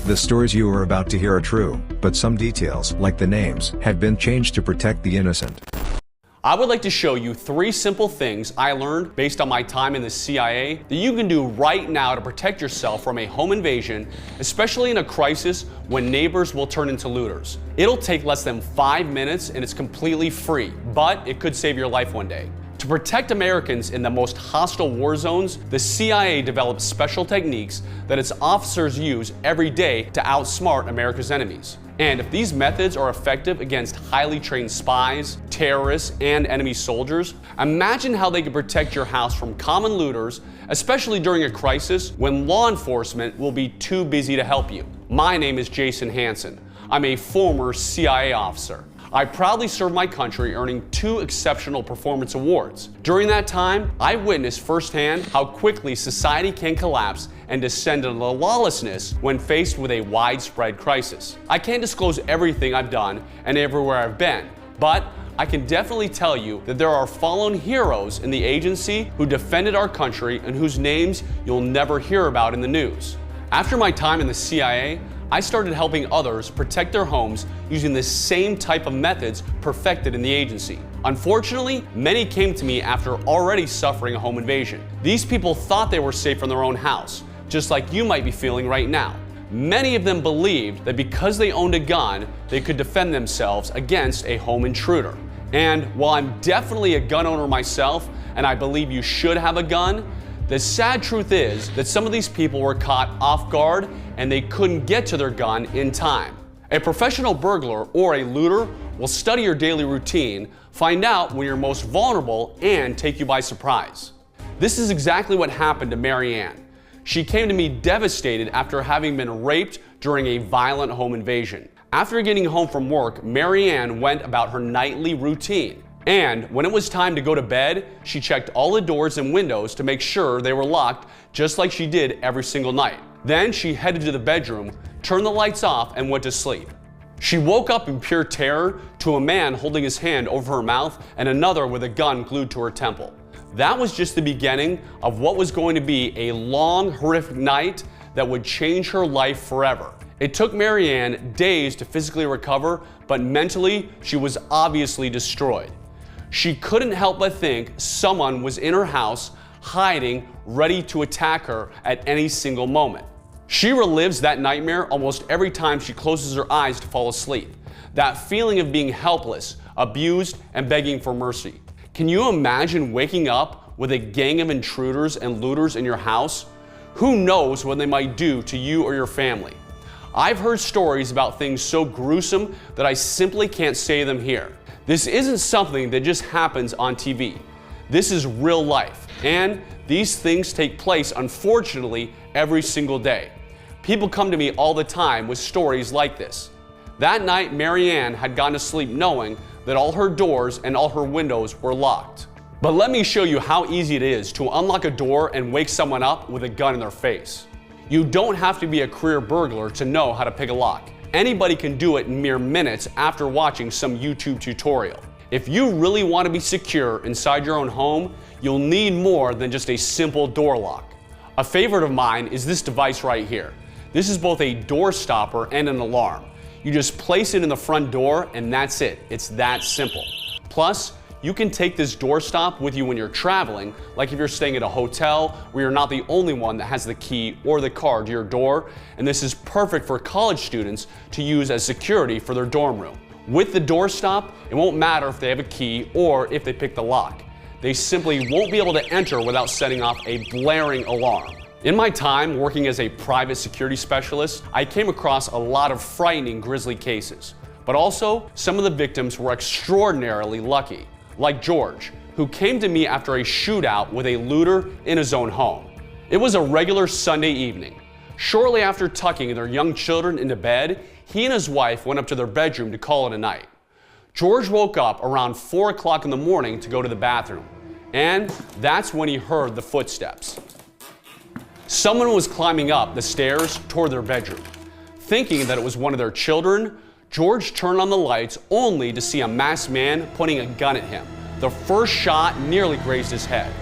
The stories you are about to hear are true, but some details, like the names, have been changed to protect the innocent. I would like to show you 3 simple things I learned based on my time in the CIA that you can do right now to protect yourself from a home invasion, especially in a crisis when neighbors will turn into looters. It'll take less than 5 minutes and it's completely free, but it could save your life one day. To protect Americans in the most hostile war zones, the CIA develops special techniques that its officers use every day to outsmart America's enemies. And if these methods are effective against highly trained spies, terrorists, and enemy soldiers, imagine how they could protect your house from common looters, especially during a crisis when law enforcement will be too busy to help you. My name is Jason Hansen. I'm a former CIA officer. I proudly served my country, earning 2 exceptional performance awards. During that time, I witnessed firsthand how quickly society can collapse and descend into lawlessness when faced with a widespread crisis. I can't disclose everything I've done and everywhere I've been, but I can definitely tell you that there are fallen heroes in the agency who defended our country and whose names you'll never hear about in the news. After my time in the CIA, I started helping others protect their homes using the same type of methods perfected in the agency. Unfortunately, many came to me after already suffering a home invasion. These people thought they were safe in their own house, just like you might be feeling right now. Many of them believed that because they owned a gun, they could defend themselves against a home intruder. And while I'm definitely a gun owner myself, and I believe you should have a gun, the sad truth is that some of these people were caught off guard and they couldn't get to their gun in time. A professional burglar or a looter will study your daily routine, find out when you're most vulnerable, and take you by surprise. This is exactly what happened to Mary Ann. She came to me devastated after having been raped during a violent home invasion. After getting home from work, Mary Ann went about her nightly routine. And when it was time to go to bed, she checked all the doors and windows to make sure they were locked, just like she did every single night. Then she headed to the bedroom, turned the lights off, and went to sleep. She woke up in pure terror to a man holding his hand over her mouth and another with a gun glued to her temple. That was just the beginning of what was going to be a long, horrific night that would change her life forever. It took Mary Ann days to physically recover, but mentally, she was obviously destroyed. She couldn't help but think someone was in her house, hiding, ready to attack her at any single moment. She relives that nightmare almost every time she closes her eyes to fall asleep. That feeling of being helpless, abused, and begging for mercy. Can you imagine waking up with a gang of intruders and looters in your house? Who knows what they might do to you or your family? I've heard stories about things so gruesome that I simply can't say them here. This isn't something that just happens on TV. This is real life, and these things take place, unfortunately, every single day. People come to me all the time with stories like this. That night, Mary Ann had gone to sleep knowing that all her doors and all her windows were locked. But let me show you how easy it is to unlock a door and wake someone up with a gun in their face. You don't have to be a career burglar to know how to pick a lock. Anybody can do it in mere minutes after watching some YouTube tutorial. If you really want to be secure inside your own home, you'll need more than just a simple door lock. A favorite of mine is this device right here. This is both a door stopper and an alarm. You just place it in the front door and that's it. It's that simple. Plus, you can take this door stop with you when you're traveling, like if you're staying at a hotel where you're not the only one that has the key or the card to your door, and this is perfect for college students to use as security for their dorm room. With the door stop, it won't matter if they have a key or if they pick the lock. They simply won't be able to enter without setting off a blaring alarm. In my time working as a private security specialist, I came across a lot of frightening grisly cases, but also some of the victims were extraordinarily lucky. Like George, who came to me after a shootout with a looter in his own home. It was a regular Sunday evening. Shortly after tucking their young children into bed, he and his wife went up to their bedroom to call it a night. George woke up around 4 o'clock in the morning to go to the bathroom, and that's when he heard the footsteps. Someone was climbing up the stairs toward their bedroom. Thinking that it was one of their children, George turned on the lights only to see a masked man pointing a gun at him. The first shot nearly grazed his head.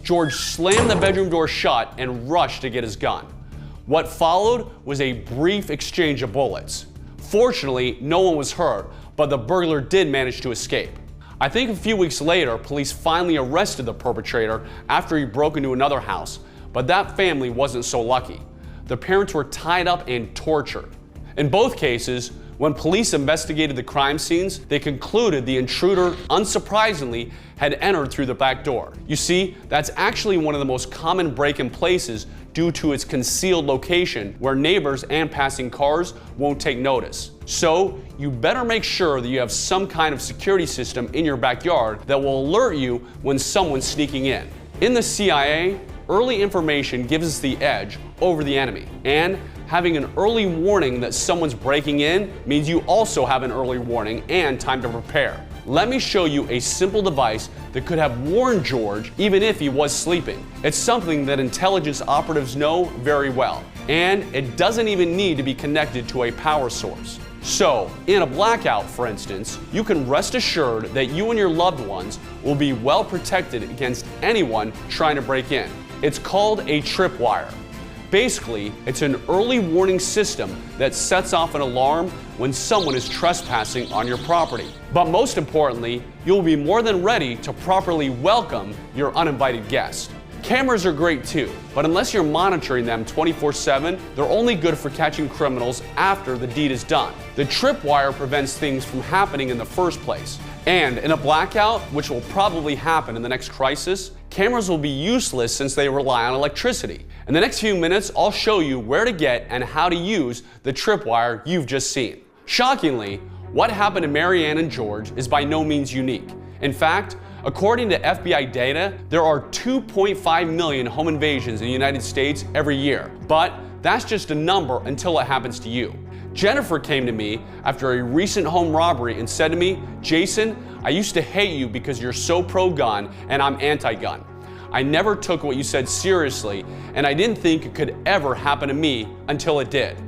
George slammed the bedroom door shut and rushed to get his gun. What followed was a brief exchange of bullets. Fortunately, no one was hurt, but the burglar did manage to escape. I think a few weeks later, police finally arrested the perpetrator after he broke into another house, but that family wasn't so lucky. The parents were tied up and tortured. In both cases, when police investigated the crime scenes, they concluded the intruder, unsurprisingly, had entered through the back door. You see, that's actually one of the most common break-in places due to its concealed location where neighbors and passing cars won't take notice. So, you better make sure that you have some kind of security system in your backyard that will alert you when someone's sneaking in. In the CIA, early information gives us the edge over the enemy, and having an early warning that someone's breaking in means you also have an early warning and time to prepare. Let me show you a simple device that could have warned George even if he was sleeping. It's something that intelligence operatives know very well, and it doesn't even need to be connected to a power source. So, in a blackout, for instance, you can rest assured that you and your loved ones will be well protected against anyone trying to break in. It's called a tripwire. Basically, it's an early warning system that sets off an alarm when someone is trespassing on your property. But most importantly, you'll be more than ready to properly welcome your uninvited guest. Cameras are great too, but unless you're monitoring them 24/7, they're only good for catching criminals after the deed is done. The tripwire prevents things from happening in the first place. And in a blackout, which will probably happen in the next crisis, cameras will be useless since they rely on electricity. In the next few minutes, I'll show you where to get and how to use the tripwire you've just seen. Shockingly, what happened to Marianne and George is by no means unique. In fact, according to FBI data, there are 2.5 million home invasions in the United States every year. But that's just a number until it happens to you. Jennifer came to me after a recent home robbery and said to me, "Jason, I used to hate you because you're so pro-gun and I'm anti-gun. I never took what you said seriously, and I didn't think it could ever happen to me until it did."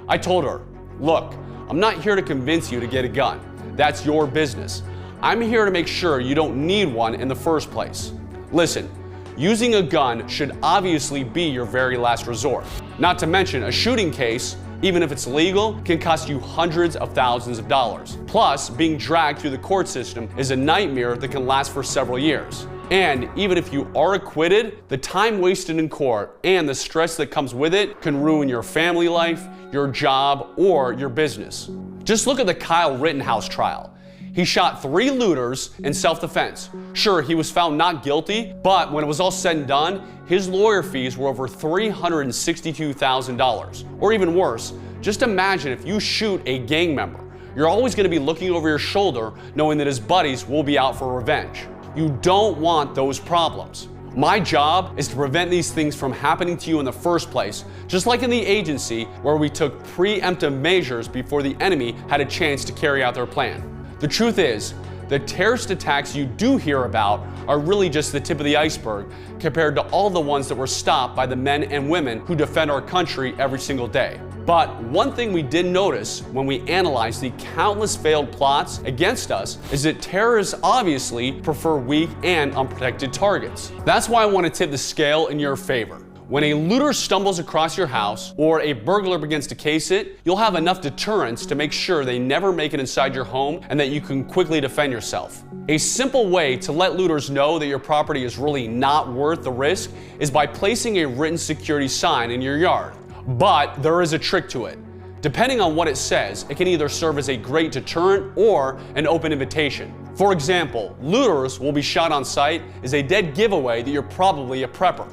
I told her, "Look, I'm not here to convince you to get a gun. That's your business. I'm here to make sure you don't need one in the first place. Listen, using a gun should obviously be your very last resort. Not to mention, a shooting case, even if it's legal, can cost you hundreds of thousands of dollars. Plus, being dragged through the court system is a nightmare that can last for several years. And even if you are acquitted, the time wasted in court and the stress that comes with it can ruin your family life, your job, or your business. Just look at the Kyle Rittenhouse trial. He shot 3 looters in self-defense. Sure, he was found not guilty, but when it was all said and done, his lawyer fees were over $362,000. Or even worse, just imagine if you shoot a gang member. You're always going to be looking over your shoulder knowing that his buddies will be out for revenge. You don't want those problems. My job is to prevent these things from happening to you in the first place, just like in the agency where we took preemptive measures before the enemy had a chance to carry out their plan. The truth is, the terrorist attacks you do hear about are really just the tip of the iceberg compared to all the ones that were stopped by the men and women who defend our country every single day. But one thing we did notice when we analyzed the countless failed plots against us is that terrorists obviously prefer weak and unprotected targets. That's why I want to tip the scale in your favor. When a looter stumbles across your house or a burglar begins to case it, you'll have enough deterrence to make sure they never make it inside your home and that you can quickly defend yourself. A simple way to let looters know that your property is really not worth the risk is by placing a written security sign in your yard. But there is a trick to it. Depending on what it says, it can either serve as a great deterrent or an open invitation. For example, looters will be shot on sight is a dead giveaway that you're probably a prepper.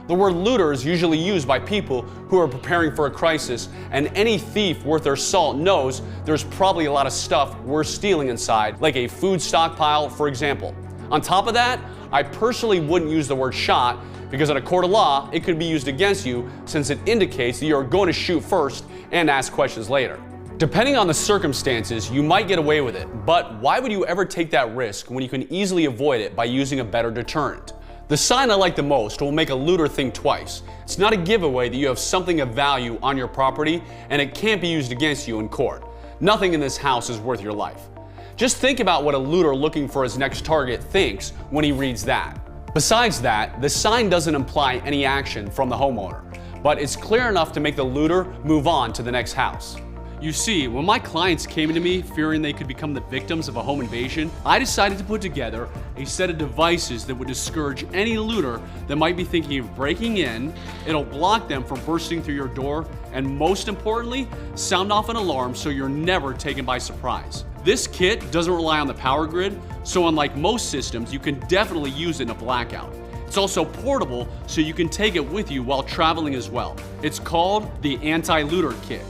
The word looter is usually used by people who are preparing for a crisis, and any thief worth their salt knows there's probably a lot of stuff worth stealing inside, like a food stockpile, for example. On top of that, I personally wouldn't use the word shot because in a court of law, it could be used against you since it indicates that you're going to shoot first and ask questions later. Depending on the circumstances, you might get away with it, but why would you ever take that risk when you can easily avoid it by using a better deterrent? The sign I like the most will make a looter think twice. It's not a giveaway that you have something of value on your property and it can't be used against you in court. Nothing in this house is worth your life. Just think about what a looter looking for his next target thinks when he reads that. Besides that, the sign doesn't imply any action from the homeowner. but it's clear enough to make the looter move on to the next house. You see, when my clients came to me fearing they could become the victims of a home invasion, I decided to put together a set of devices that would discourage any looter that might be thinking of breaking in. It'll block them from bursting through your door, and most importantly, sound off an alarm so you're never taken by surprise. This kit doesn't rely on the power grid, so unlike most systems, you can definitely use it in a blackout. It's also portable, so you can take it with you while traveling as well. It's called the Anti-Looter Kit.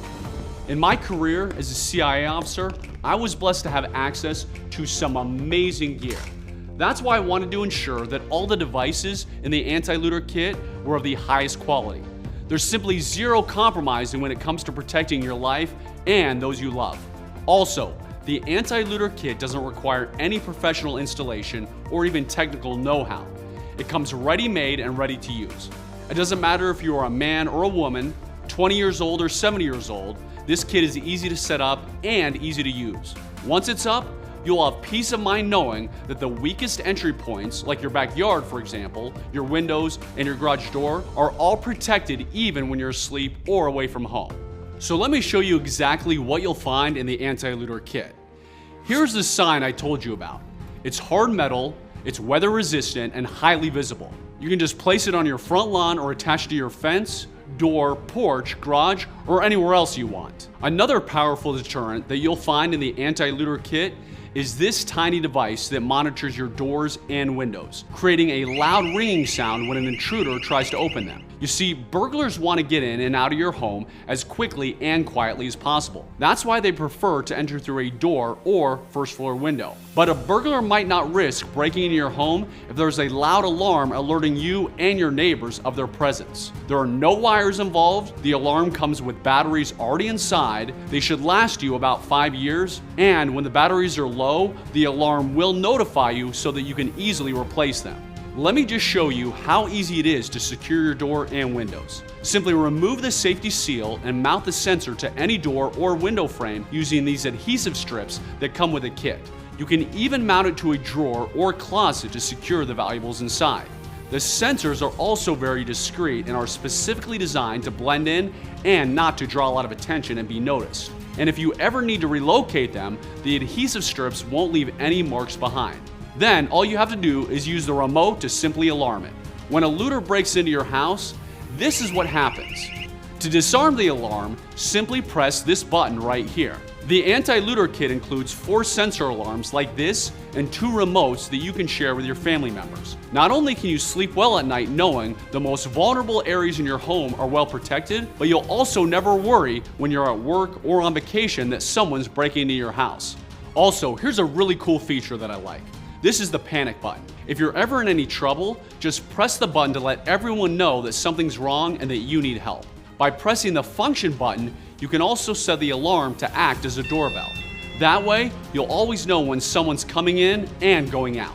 In my career as a CIA officer, I was blessed to have access to some amazing gear. That's why I wanted to ensure that all the devices in the Anti-Looter Kit were of the highest quality. There's simply zero compromising when it comes to protecting your life and those you love. Also, the Anti-Looter Kit doesn't require any professional installation or even technical know-how. It comes ready-made and ready to use. It doesn't matter if you are a man or a woman, 20 years old or 70 years old, this kit is easy to set up and easy to use. Once it's up, you'll have peace of mind knowing that the weakest entry points, like your backyard for example, your windows, and your garage door, are all protected even when you're asleep or away from home. So let me show you exactly what you'll find in the Anti-Looter Kit. Here's the sign I told you about. It's hard metal, it's weather resistant, and highly visible. You can just place it on your front lawn or attach to your fence, door, porch, garage, or anywhere else you want. Another powerful deterrent that you'll find in the Anti-Looter Kit is this tiny device that monitors your doors and windows, creating a loud ringing sound when an intruder tries to open them. You see, burglars want to get in and out of your home as quickly and quietly as possible. That's why they prefer to enter through a door or first floor window. But a burglar might not risk breaking into your home if there's a loud alarm alerting you and your neighbors of their presence. There are no wires involved, the alarm comes with batteries already inside, they should last you about 5 years, and when the batteries are low, the alarm will notify you so that you can easily replace them. Let me just show you how easy it is to secure your door and windows. Simply remove the safety seal and mount the sensor to any door or window frame using these adhesive strips that come with a kit. You can even mount it to a drawer or closet to secure the valuables inside. The sensors are also very discreet and are specifically designed to blend in and not to draw a lot of attention and be noticed. And if you ever need to relocate them, the adhesive strips won't leave any marks behind. Then all you have to do is use the remote to simply alarm it. When a looter breaks into your house, this is what happens. To disarm the alarm, simply press this button right here. The Anti-Looter Kit includes 4 sensor alarms like this and 2 remotes that you can share with your family members. Not only can you sleep well at night knowing the most vulnerable areas in your home are well protected, but you'll also never worry when you're at work or on vacation that someone's breaking into your house. Also, here's a really cool feature that I like. This is the panic button. If you're ever in any trouble, just press the button to let everyone know that something's wrong and that you need help. By pressing the function button, you can also set the alarm to act as a doorbell. That way, you'll always know when someone's coming in and going out.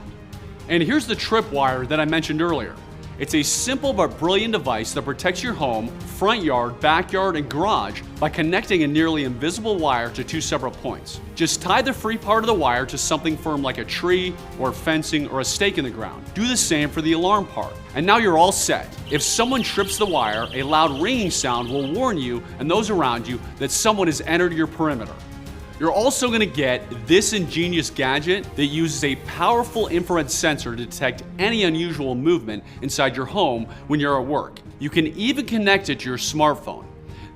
And here's the tripwire that I mentioned earlier. It's a simple but brilliant device that protects your home, front yard, backyard, and garage by connecting a nearly invisible wire to 2 separate points. Just tie the free part of the wire to something firm like a tree or fencing or a stake in the ground. Do the same for the alarm part. And now you're all set. If someone trips the wire, a loud ringing sound will warn you and those around you that someone has entered your perimeter. You're also going to get this ingenious gadget that uses a powerful infrared sensor to detect any unusual movement inside your home when you're at work. You can even connect it to your smartphone.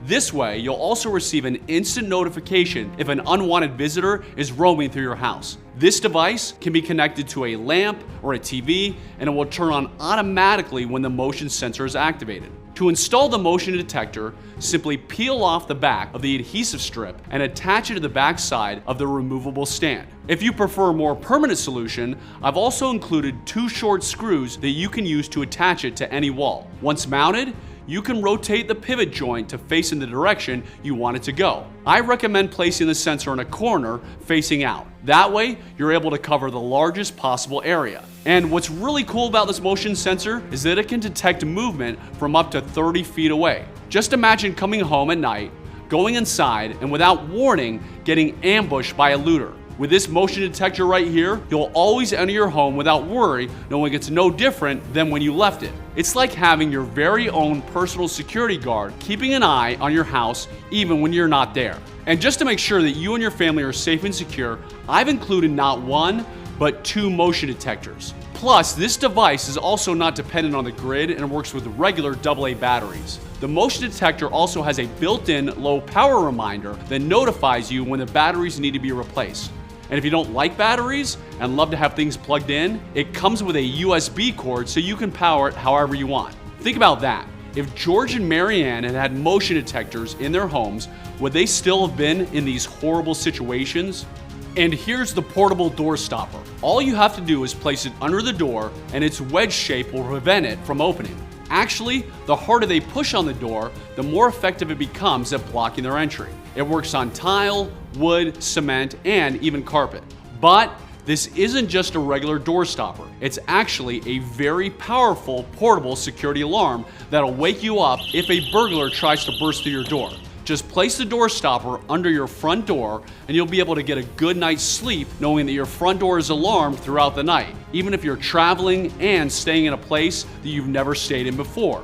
This way, you'll also receive an instant notification if an unwanted visitor is roaming through your house. This device can be connected to a lamp or a TV, and it will turn on automatically when the motion sensor is activated. To install the motion detector, simply peel off the back of the adhesive strip and attach it to the back side of the removable stand. If you prefer a more permanent solution, I've also included 2 short screws that you can use to attach it to any wall. Once mounted, you can rotate the pivot joint to face in the direction you want it to go. I recommend placing the sensor in a corner facing out. That way, you're able to cover the largest possible area. And what's really cool about this motion sensor is that it can detect movement from up to 30 feet away. Just imagine coming home at night, going inside, and without warning, getting ambushed by a looter. With this motion detector right here, you'll always enter your home without worry, knowing it's no different than when you left it. It's like having your very own personal security guard keeping an eye on your house even when you're not there. And just to make sure that you and your family are safe and secure, I've included not one, but 2 motion detectors. Plus, this device is also not dependent on the grid and works with regular AA batteries. The motion detector also has a built-in low power reminder that notifies you when the batteries need to be replaced. And if you don't like batteries and love to have things plugged in, it comes with a USB cord so you can power it however you want. Think about that. If George and Marianne had motion detectors in their homes, would they still have been in these horrible situations? And here's the portable door stopper. All you have to do is place it under the door and its wedge shape will prevent it from opening. Actually, the harder they push on the door, the more effective it becomes at blocking their entry. It works on tile, wood, cement, and even carpet. But this isn't just a regular door stopper. It's actually a very powerful portable security alarm that'll wake you up if a burglar tries to burst through your door. Just place the door stopper under your front door and you'll be able to get a good night's sleep knowing that your front door is alarmed throughout the night, even if you're traveling and staying in a place that you've never stayed in before.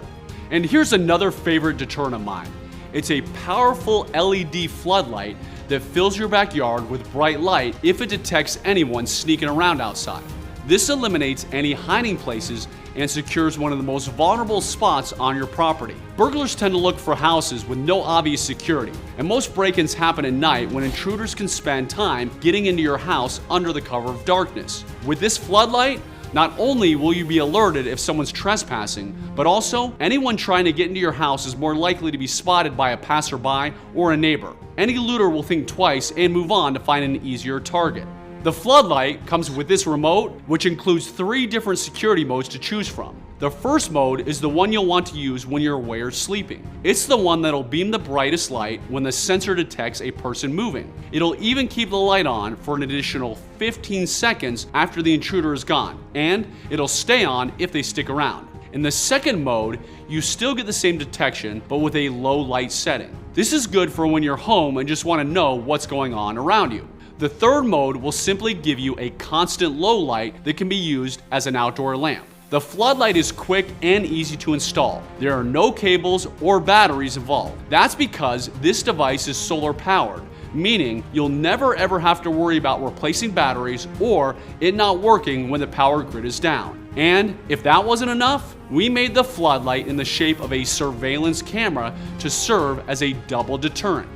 And here's another favorite deterrent of mine. It's a powerful LED floodlight that fills your backyard with bright light if it detects anyone sneaking around outside. This eliminates any hiding places and secures one of the most vulnerable spots on your property. Burglars tend to look for houses with no obvious security, and most break-ins happen at night when intruders can spend time getting into your house under the cover of darkness. With this floodlight, not only will you be alerted if someone's trespassing, but also anyone trying to get into your house is more likely to be spotted by a passerby or a neighbor. Any looter will think twice and move on to find an easier target. The floodlight comes with this remote, which includes 3 different security modes to choose from. The first mode is the one you'll want to use when you're away or sleeping. It's the one that'll beam the brightest light when the sensor detects a person moving. It'll even keep the light on for an additional 15 seconds after the intruder is gone, and it'll stay on if they stick around. In the second mode, you still get the same detection, but with a low light setting. This is good for when you're home and just want to know what's going on around you. The third mode will simply give you a constant low light that can be used as an outdoor lamp. The floodlight is quick and easy to install. There are no cables or batteries involved. That's because this device is solar powered, meaning you'll never ever have to worry about replacing batteries or it not working when the power grid is down. And if that wasn't enough, we made the floodlight in the shape of a surveillance camera to serve as a double deterrent.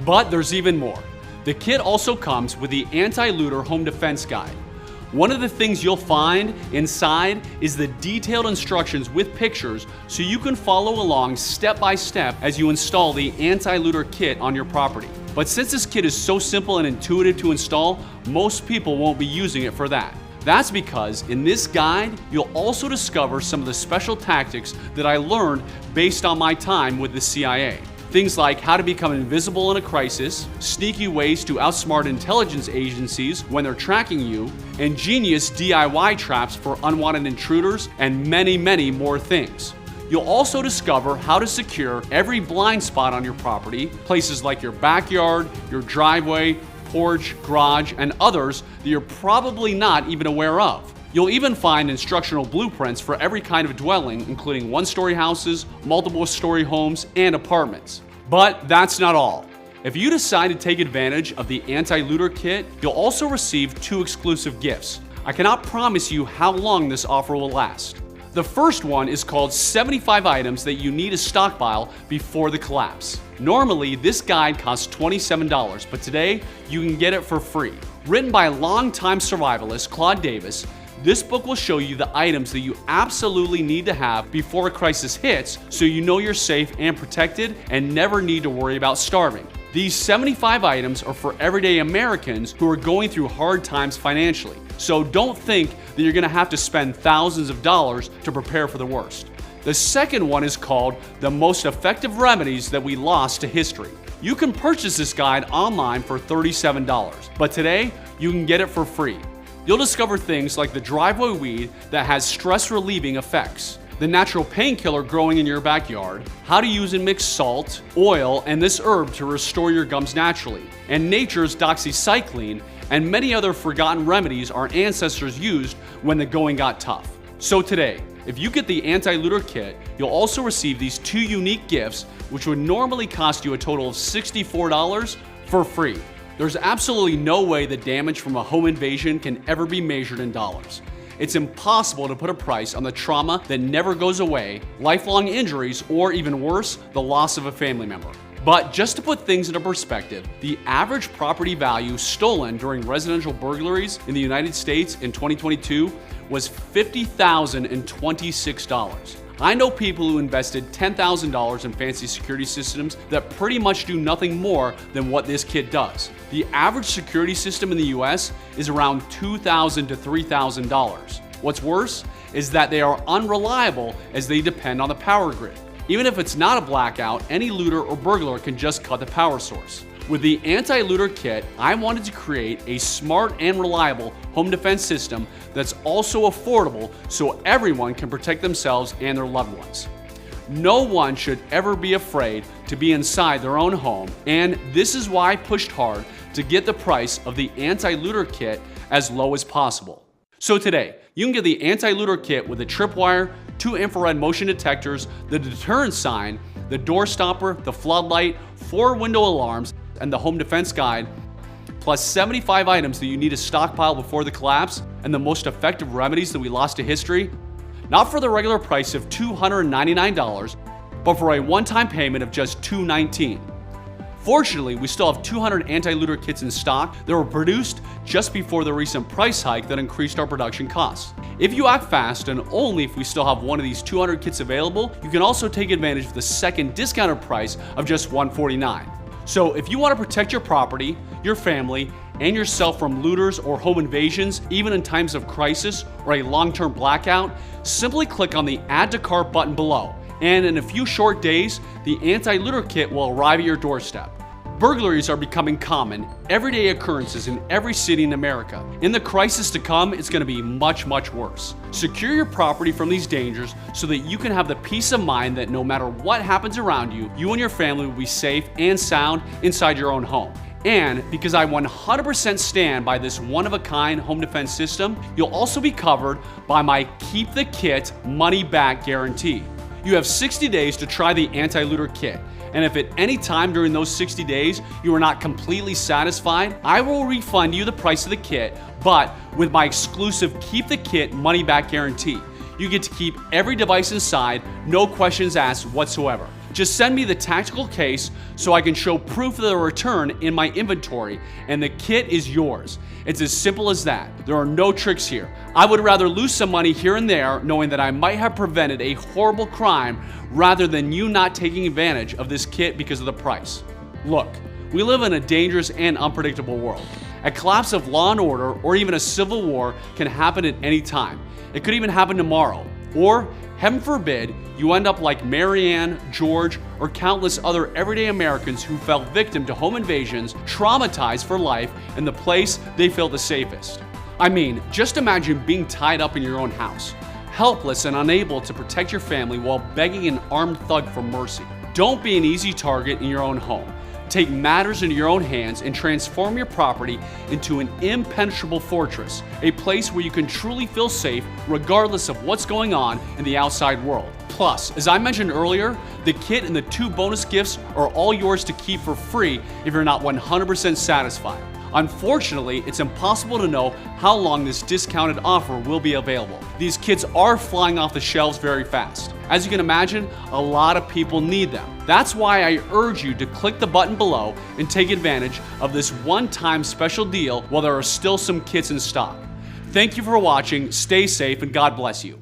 But there's even more. The kit also comes with the Anti-Looter Home Defense Guide. One of the things you'll find inside is the detailed instructions with pictures so you can follow along step by step as you install the anti-looter kit on your property. But since this kit is so simple and intuitive to install, most people won't be using it for that. That's because in this guide, you'll also discover some of the special tactics that I learned based on my time with the CIA. Things like how to become invisible in a crisis, sneaky ways to outsmart intelligence agencies when they're tracking you, ingenious DIY traps for unwanted intruders, and many, many more things. You'll also discover how to secure every blind spot on your property, places like your backyard, your driveway, porch, garage, and others that you're probably not even aware of. You'll even find instructional blueprints for every kind of dwelling, including one-story houses, multiple-story homes, and apartments. But that's not all. If you decide to take advantage of the anti-looter kit, you'll also receive 2 exclusive gifts. I cannot promise you how long this offer will last. The first one is called 75 items that you need to stockpile before the collapse. Normally, this guide costs $27, but today you can get it for free. Written by longtime survivalist Claude Davis, this book will show you the items that you absolutely need to have before a crisis hits so you know you're safe and protected and never need to worry about starving. These 75 items are for everyday Americans who are going through hard times financially. So don't think that you're going to have to spend thousands of dollars to prepare for the worst. The second one is called The Most Effective Remedies That We Lost to History. You can purchase this guide online for $37, but today you can get it for free. You'll discover things like the driveway weed that has stress-relieving effects, the natural painkiller growing in your backyard, how to use and mix salt, oil, and this herb to restore your gums naturally, and nature's doxycycline, and many other forgotten remedies our ancestors used when the going got tough. So today, If you get the anti-looter kit, you'll also receive these 2 unique gifts, which would normally cost you a total of $64 for free. There's absolutely no way the damage from a home invasion can ever be measured in dollars. It's impossible to put a price on the trauma that never goes away, lifelong injuries, or even worse, the loss of a family member. But just to put things into perspective, the average property value stolen during residential burglaries in the United States in 2022 was $50,026. I know people who invested $10,000 in fancy security systems that pretty much do nothing more than what this kit does. The average security system in the US is around $2,000 to $3,000. What's worse is that they are unreliable as they depend on the power grid. Even if it's not a blackout, any looter or burglar can just cut the power source. With the anti-looter kit, I wanted to create a smart and reliable home defense system that's also affordable so everyone can protect themselves and their loved ones. No one should ever be afraid to be inside their own home, and this is why I pushed hard to get the price of the anti-looter kit as low as possible. So today, you can get the anti-looter kit with a tripwire, 2 infrared motion detectors, the deterrent sign, the door stopper, the floodlight, 4 window alarms, and the home defense guide, plus 75 items that you need to stockpile before the collapse, and the most effective remedies that we lost to history, not for the regular price of $299, but for a one-time payment of just $219. Fortunately, we still have 200 anti-looter kits in stock that were produced just before the recent price hike that increased our production costs. If you act fast, and only if we still have one of these 200 kits available, you can also take advantage of the second discounted price of just $149. So if you want to protect your property, your family, and yourself from looters or home invasions, even in times of crisis or a long-term blackout, simply click on the Add to Cart button below. And in a few short days, the anti-looter kit will arrive at your doorstep. Burglaries are becoming common, everyday occurrences in every city in America. In the crisis to come, it's going to be much, much worse. Secure your property from these dangers so that you can have the peace of mind that no matter what happens around you, you and your family will be safe and sound inside your own home. And because I 100% stand by this one-of-a-kind home defense system, you'll also be covered by my Keep the Kit money-back guarantee. You have 60 days to try the anti-looter kit, and if at any time during those 60 days you are not completely satisfied, I will refund you the price of the kit, but with my exclusive Keep the Kit money-back guarantee. You get to keep every device inside, no questions asked whatsoever. Just send me the tactical case so I can show proof of the return in my inventory, and the kit is yours. It's as simple as that. There are no tricks here. I would rather lose some money here and there knowing that I might have prevented a horrible crime rather than you not taking advantage of this kit because of the price. Look, we live in a dangerous and unpredictable world. A collapse of law and order or even a civil war can happen at any time. It could even happen tomorrow. Or, heaven forbid, you end up like Marianne, George, or countless other everyday Americans who fell victim to home invasions, traumatized for life, in the place they feel the safest. I mean, just imagine being tied up in your own house, helpless and unable to protect your family while begging an armed thug for mercy. Don't be an easy target in your own home. Take matters into your own hands and transform your property into an impenetrable fortress, a place where you can truly feel safe regardless of what's going on in the outside world. Plus, as I mentioned earlier, the kit and the 2 bonus gifts are all yours to keep for free if you're not 100% satisfied. Unfortunately, it's impossible to know how long this discounted offer will be available. These kits are flying off the shelves very fast. As you can imagine, a lot of people need them. That's why I urge you to click the button below and take advantage of this one-time special deal while there are still some kits in stock. Thank you for watching, stay safe, and God bless you.